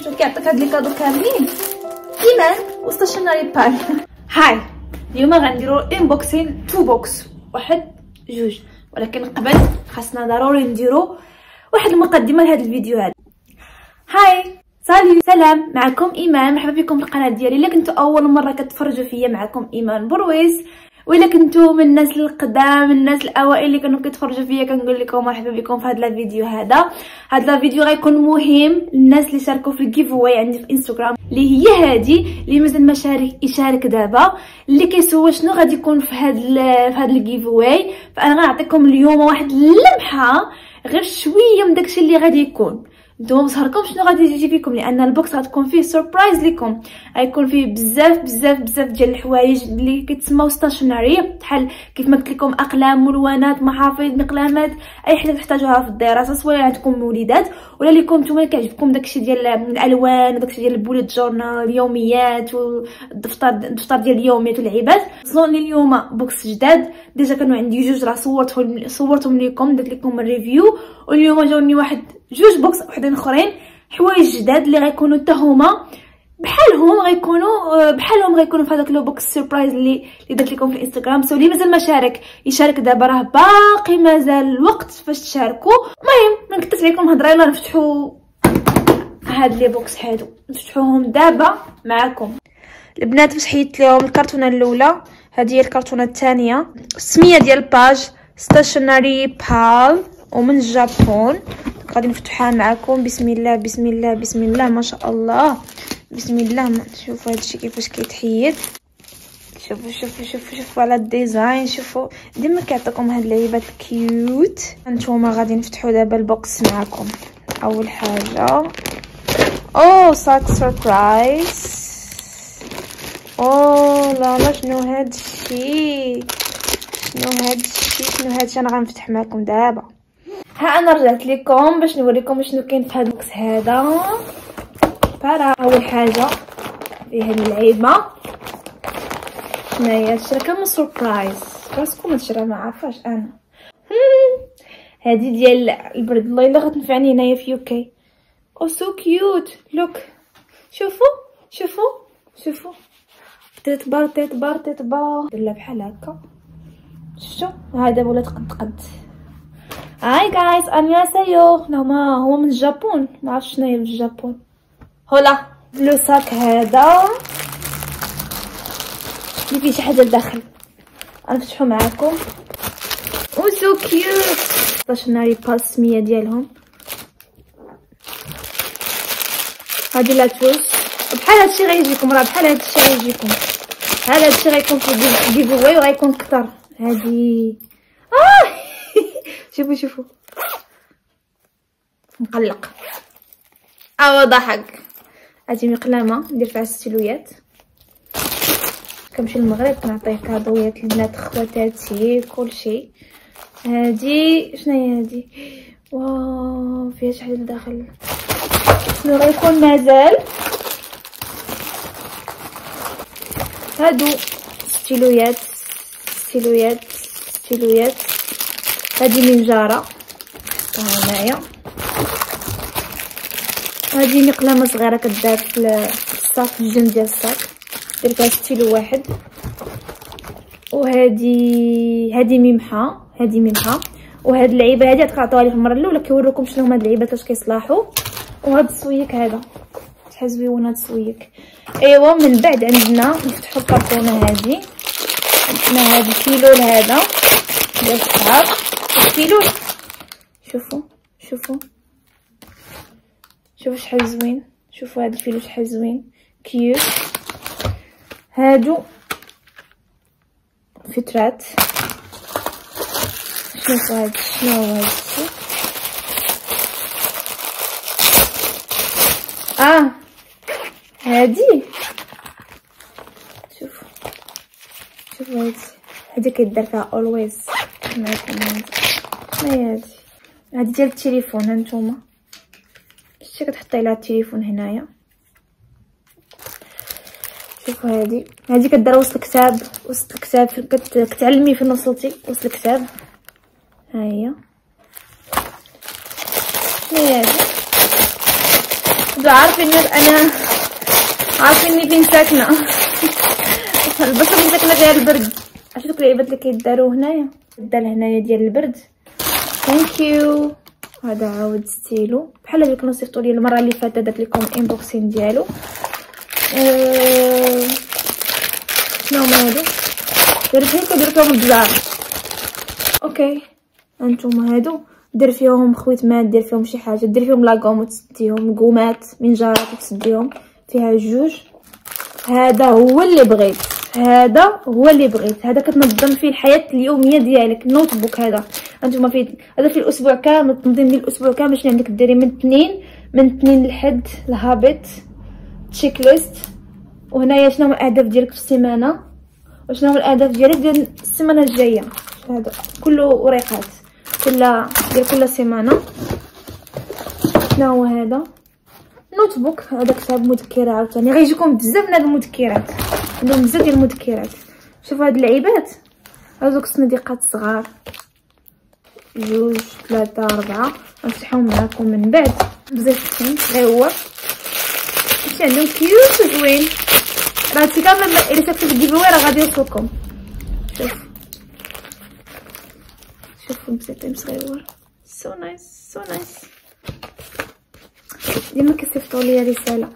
شفتو كيعطيك هاد لي كادو كاملين ايمان وستاشناري بال. هاي اليوم غنديرو انبوكسين تو بوكس، واحد جوج، ولكن قبل خاصنا ضروري نديرو واحد المقدمه لهذا الفيديو هذا. هاي سالي سلام، معكم ايمان، مرحبا بكم في القناه ديالي. الا كنتو اول مره كتفرجوا فيا معكم ايمان برويس، وإلا كنتو من الناس القدام الناس الاوائل اللي كانوا كيتفرجوا فيا كنقول لكم مرحبا بكم في هذا الفيديو. هذا الفيديو غيكون مهم للناس اللي شاركوا في الجيف اواي عندي في انستغرام، اللي هي هذه اللي مازال ما يشارك دابا، اللي كيسول شنو غادي يكون في هذا الجيف اواي. فانا غنعطيكم اليوم واحد اللمحه غير شويه من داكشي اللي غادي يكون. نتوما مصهركم شنو غادي يجي فيكم، لان البوكس غتكون فيه سوربرايز لكم، غيكون فيه بزاف ديال الحوايج اللي كيتسموا ستاشناري، بحال كيف ما قلت لكم اقلام، ملونات، محافظ، مقلامات، اي حاجه تحتاجوها في الدراسه، سواء عندكم مولدات ولا ليكم نتوما كيعجبكم داكشي ديال الالوان وداكشي ديال البوليت جورنال، اليوميات والدفتر ديال اليوميات واللعيبات. وصلوني اليوم بوكس جداد، ديجا كانوا عندي جوج راه صورتهم لكم، درت لكم الريفيو، واليوم جاوني جوج بوكس وحدين اخرين، حوايج جداد اللي غيكونوا حتى هما بحالهم غيكونوا في هذاك لو بوكس سيربرايز اللي درت لكم في الانستغرام. سو اللي مازال ما يشارك دابا، راه باقي مازال الوقت فاش تشاركوا. المهم ما نكثرش عليكم الهضره، يلا نفتحوا هاد لي بوكس هادو، نفتحوهم دابا معكم. البنات باش حيدت لهم الكرتونه الاولى، هذه هي الكرتونه الثانيه، السميه ديال باج ستاشناري بال ومن الجابون. غادي نفتحها معكم. بسم الله بسم الله بسم الله ما شاء الله، بسم الله. شوفوا هادشي كيفاش كيتحيد، شوفوا على الديزاين، شوفوا ديما كيعطيكم هاد اللعيبات كيوت. هانتوما غادي نفتحوا دابا البوكس معكم. اول حاجه ساك سربرايز. لا شنو هادشي انا غنفتح معكم دابا. ها انا رجعت لكم باش نوريكم شنو كاين في هذا البوكس هذا. اول حاجه فيه هاد اللعيبه، شناهي هادشي كامل سوربرايز، راسكم هادشي ما عارفاش انا. هادي ديال البرد، الله الا غتنفعني هنايا في يوكي. سو كيوت لوك، شوفوا تيتبار ديرلا بحال هكا، شفتوا هذا ولات قد. هاي جايز انياسايو، هو من الجابون، ما عرفتش شنو هي بالجابون. هولا لو ساك هذا اللي فيه شي حاجه لداخل، غنفتحو معاكم. سو كيوت، ستاشناري بال السميه ديالهم. هادي لاتوس بحال هادشي غيجيكم، راه بحال هادشي غيجيكم، بحال هادشي غيكون في الجيف اواي وغيكون كثر. هادي شوفوا مقلق ضحك. هادي مقلمه ندير فيها الستيلويات، كنمشي للمغرب كنعطيه كادويات للبنات خواتاتي كلشي. هادي شناهي هادي؟ واو فيها شي حاجه لداخل، شنو غيكون مازال؟ هادو ستيلويات. هادي من جارة هنايا، هادي مقلمه صغيره كدار في الصاك، في الجنب ديال الصاك، درت فيها ستيلو واحد. وهادي ميمحه، وهاد اللعيبه هادي غتعطيوها لي في المره الاولى، كيوروكم شنو هما هاد اللعيبات كيفاش كيصلاحوا. وهاد السويك هذا شحال زويون هاد السويك. ايوا من بعد عندنا نفتحوا الكرتونه هادي، عندنا هاد الكيلو هذا ديال الشعر، الكيلو شوفوا شحال زوين، شوفوا هاد الفيلو شحال زوين كيوت. هادو فترات، شوفوا هاد شنو هو هادشي. هادي شوفوا هادي كيدار فيها اولويز معكم. شناهي هادي ديال التليفون، هانتوما شتي كتحطي لها التليفون هنايا. شوفوا هادي كدار وسط الكتاب، كتعلمي فين وصلتي وسط الكتاب. ها هي شنو هي هادي؟ عارفين انا عارفيني فين ساكنه. البصل اللي ساكنه ديال البرد. عرفتي دوك العيبات اللي كيداروا هنايا، الدال هنايا ديال البرد. ثانك يو. هذا عاود ستيلو بحال اللي كنا صيفطوا لي المره اللي فاتت، درت لكم انبوكسين ديالو. شنو هما هادو؟ درت فيهم البزار. اوكي هانتوما هادو دير فيهم خويتمات، دير فيهم شي حاجه، دير فيهم لاكوم وتسديهم، قومات منجارات وتسديهم، فيها جوج. هذا هو اللي بغيت، هذا هو اللي بغيت، هذا كتنظم فيه الحياه اليوميه ديالك. النوت بوك هذا انتما فيه، هذا في الاسبوع كامل، التنظيم ديال الاسبوع كامل. شنو عندك ديري من اثنين لحد الهابط، تشيك ليست. وهنايا شنو هما الاهداف ديالك في السيمانه، وشنو هما الاهداف ديالك ديال السيمانه الجايه. هذا كله ورقات كل سيمانه. شنو هو هذا؟ نوت بوك. هذا كتاب مذكره عاوتاني، غيجيكم بزاف من هاد المذكرات، عندهم بزاف ديال المذكرات. شوفوا هاد اللعيبات، هذوك الصناديقات صغار، 2 3 4 غنفتحهم معاكم من بعد. بزاف غير هو ماشي عندهم كيوت وزوين. راه هادشي كامل الا كتبتو في الجيفاوي راه غادي يوصلكم. شوفوا بزاف صغيور، سو نايس. ديما كيصيفطوا لي رساله.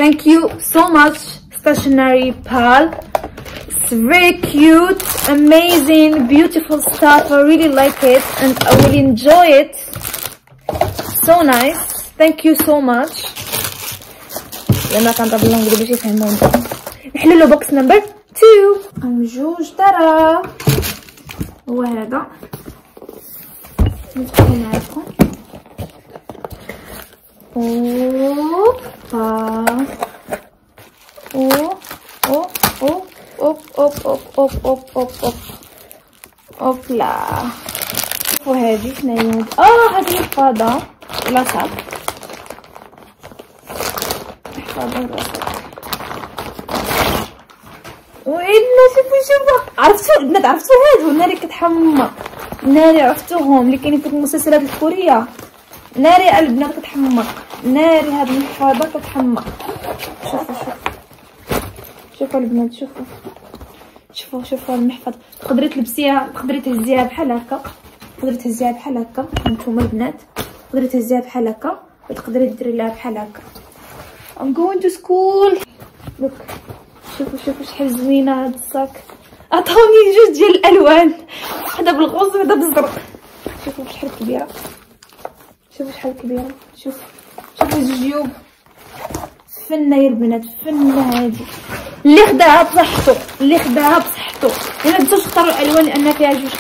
thank you so much stationery pal. It's very cute, amazing, beautiful stuff. I really like it and I will enjoy it. So nice. Thank you so much. لما كنضرب لهم باش يفهموني. نحلو له بوكس نمبر 2. جوج ترى هو هذا، نفتحو معاكم. اوبا اوبلا. شوفوا هادي شناهي. هادي محفظة لاصاق، وإلا شوفوا عرفتو البنات، عرفتو هادو ناري كتحمق، ناري عرفتوهم اللي كاينين في المسلسلات الكورية. ناري البنات كتحمق، ناري هاد المحفظة كتحمق. شوفوا البنات، شوفوا المحفظة. تقدري تلبسيها، تقدري تهزيها بحال هكا، هانتوما البنات تقدري تهزيها بحال هكا، وتقدري ديري لها بحال هكا. I'm going to school. look شوفوا شحال زوينه هاد الصاك. عطاوني جوج ديال الالوان، وحده بالغوص وحده بالزرق. شوفوا شحال كبيره، شوفوا الجيوب. فنه يا البنات، فنه هادي اللي خداها بصحتو. ولا تنساوش تختاروا الالوان لان فيها جوج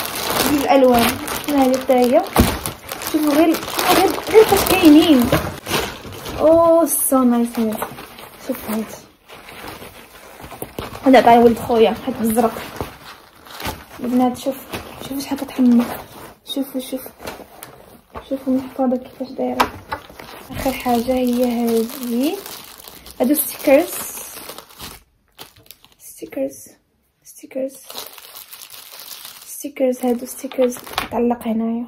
الالوان. هذه حتى هي. شوفوا غير فاش كاينين. سو نايس. شوف هذا عطاني ولد خويا، هاد بالزرق. البنات شوفوا شحال كتحمق. شوفوا المحفظه كيفاش دايره. اخر حاجه هي هذه، هادو ستيكرز كتعلق هنايا.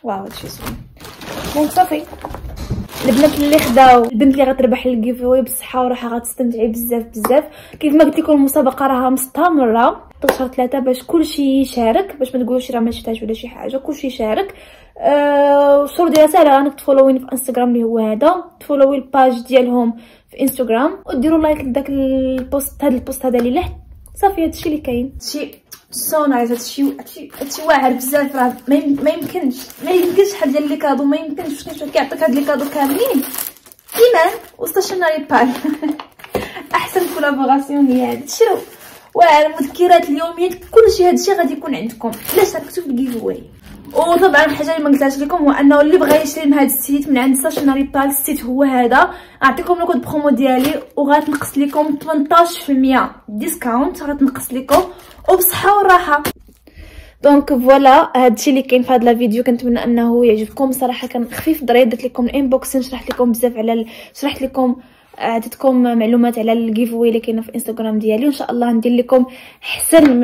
واو هادشي زوين. دونك صافي البنات اللي خداو، البنت اللي غتربح الجيفاوي بالصحه وراحه غتستمتعي بزاف. كيف ما قلت لكم المسابقه راها مستمره شهر 3 باش كلشي يشارك، باش ما تقولوش راه ما شفتهاش ولا شي حاجه، كلشي يشارك. الشروط ديالها ساهله، انك تفولويني في انستغرام اللي هو هذا، تفولوي الباج ديالهم في انستغرام، وديروا لايك لداك البوست، هذا اللي لحد. صافي هادشي اللي كاين. هادشي سو نايس. هادشي واعر بزاف. راه ما يمكنش شحال ديال لي كادو، ما يمكنش. باش كيعطيك هاد لي كادو كاملين. ايمان وستاشناري بال احسن كولابوراسيون هي هادي. شرو واعر، المذكرات اليوميات، كلشي هادشي غادي يكون عندكم الا شاركتوا في الجيف واي. وطبعا الحاجه اللي ما قلتهاش لكم هو انه اللي بغى يشري من هذا السيت، من عند ستاشناري بال، السيت هو هذا. نعطيكم الكود برومو ديالي وغتنقص لكم 18% ديسكاونت، غتنقص لكم وبصحه وراحه. دونك فوالا هادشي اللي كاين في هاد لا فيديو. كنتمنى انه يعجبكم. صراحه كان خفيف ظريف، درت لكم الانبوكسين، شرحت لكم عطيتكم معلومات على الجيفوي اللي كاينه في انستغرام ديالي، وان شاء الله ندير لكم احسن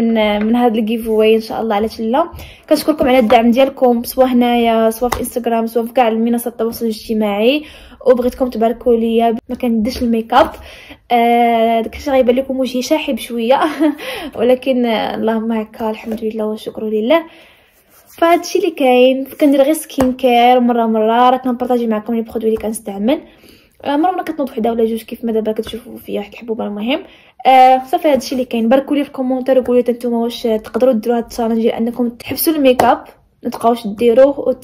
من هذا الجيفوي ان شاء الله على تلا. كنشكركم على الدعم ديالكم سواء هنايا سواء في انستغرام سواء في كاع منصات التواصل الاجتماعي، وبغيتكم تباركوا ليا. ما كنديرش الميك اب، داكشي غيبان لكم وجهي شاحب شويه ولكن اللهم هكا الحمد لله والشكر لله. فهادشي اللي كاين، كندير غير سكين كير مره راه كنبارطاجي معكم لي برودوي اللي كنستعمل، مره كتنوض وحده ولا جوج كيف ما دابا كتشوفوا فيا واحد الحبوبه. المهم صافي هادشي اللي كاين. باركوا لي في الكومونتير وقولوا لي نتوما واش تقدروا ديروا هاد التشالنج ديال انكم تحبسوا الميك اب ما تبقاوش ديروه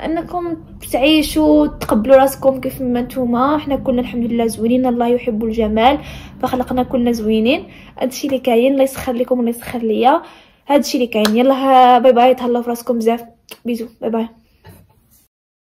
انكم تعيشوا تقبلوا راسكم كيف ما نتوما. حنا كلنا الحمد لله زوينين، الله يحب الجمال فخلقنا كلنا زوينين. هادشي اللي كاين، الله يسخر لكم والله يسخر ليا. هادشي اللي كاين. يلا باي باي، تهلاو في راسكم بزاف، بيزو، باي باي.